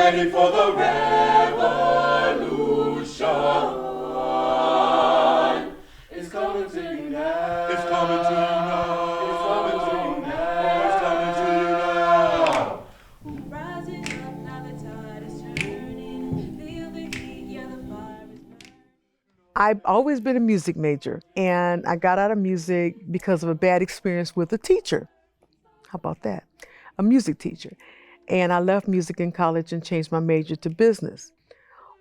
ready for the revolution. It's coming to you now. It's coming to you now. It's coming to you now. It's coming to you now. Rising up, now the tide is turning. Feel the heat, yeah, the fire is burning. I've always been a music major, and I got out of music because of a bad experience with a teacher. How about that? A music teacher. And I left music in college and changed my major to business.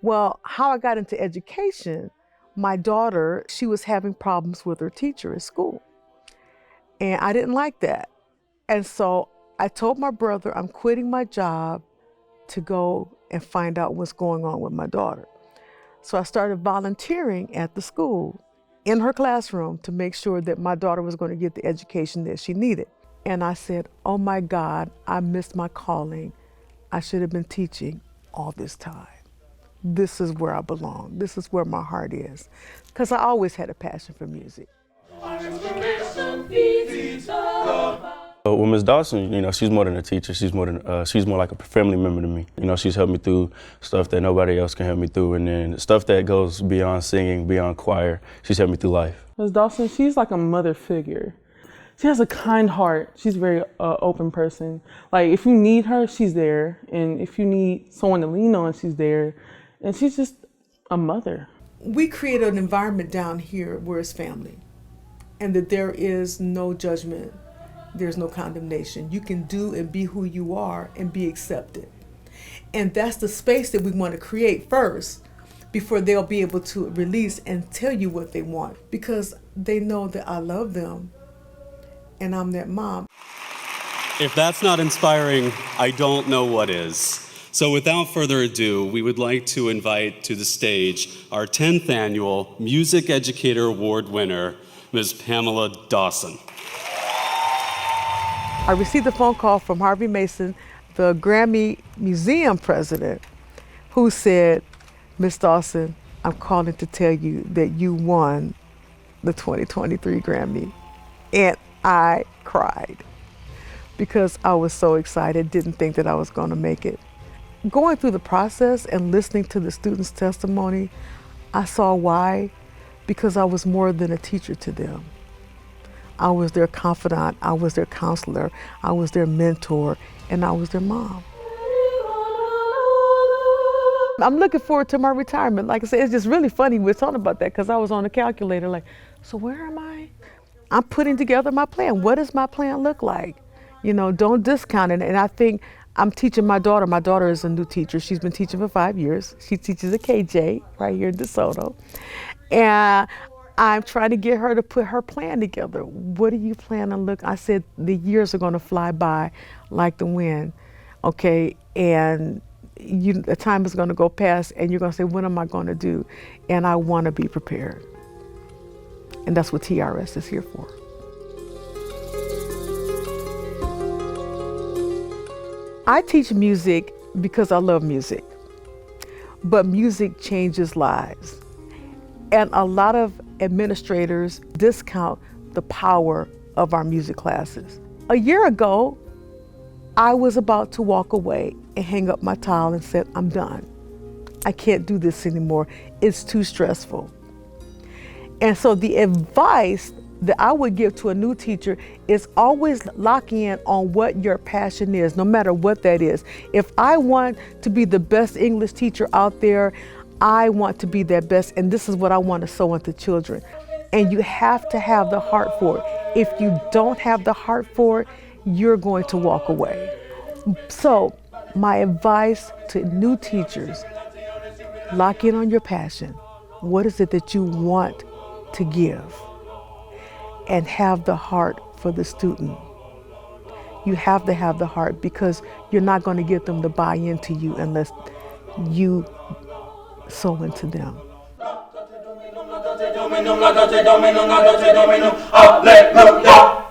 Well, how I got into education, my daughter, she was having problems with her teacher at school. And I didn't like that. And so I told my brother I'm quitting my job to go and find out what's going on with my daughter. So I started volunteering at the school in her classroom to make sure that my daughter was going to get the education that she needed. And I said, oh my God, I missed my calling. I should have been teaching all this time. This is where I belong. This is where my heart is. Because I always had a passion for music. With Ms. Dawson, she's more than a teacher. She's more like a family member to me. She's helped me through stuff that nobody else can help me through, and then stuff that goes beyond singing, beyond choir. She's helped me through life. Ms. Dawson, she's like a mother figure. She has a kind heart. She's a very open person. Like, if you need her, she's there. And if you need someone to lean on, she's there. And she's just a mother. We create an environment down here where it's family, and that there is no judgment. There's no condemnation. You can do and be who you are and be accepted. And that's the space that we want to create first before they'll be able to release and tell you what they want, because they know that I love them and I'm that mom. If that's not inspiring, I don't know what is. So without further ado, we would like to invite to the stage our 10th annual Music Educator Award winner, Ms. Pamela Dawson. I received a phone call from Harvey Mason, the Grammy Museum president, who said, Ms. Dawson, I'm calling to tell you that you won the 2023 Grammy. And I cried because I was so excited, didn't think that I was going to make it. Going through the process and listening to the students' testimony, I saw why, because I was more than a teacher to them. I was their confidant, I was their counselor, I was their mentor, and I was their mom. I'm looking forward to my retirement. Like I said, it's just really funny we're talking about that, because I was on the calculator like, so where am I? I'm putting together my plan. What does my plan look like? Don't discount it. And I think I'm teaching my daughter. My daughter is a new teacher. She's been teaching for 5 years. She teaches at KJ right here in DeSoto. And I'm trying to get her to put her plan together. What do you plan to look? I said the years are going to fly by like the wind, okay? And the time is going to go past, and you're going to say, what am I going to do? And I want to be prepared. And that's what TRS is here for. I teach music because I love music, but music changes lives. And a lot of administrators discount the power of our music classes. A year ago, I was about to walk away and hang up my towel and said, I'm done. I can't do this anymore. It's too stressful. And so the advice that I would give to a new teacher is always lock in on what your passion is, no matter what that is. If I want to be the best English teacher out there, I want to be that best, and this is what I want to sow into children. And you have to have the heart for it. If you don't have the heart for it, you're going to walk away. So my advice to new teachers, lock in on your passion. What is it that you want to give? And have the heart for the student. You have to have the heart, because you're not going to get them to buy into you unless you sow into them. Hallelujah.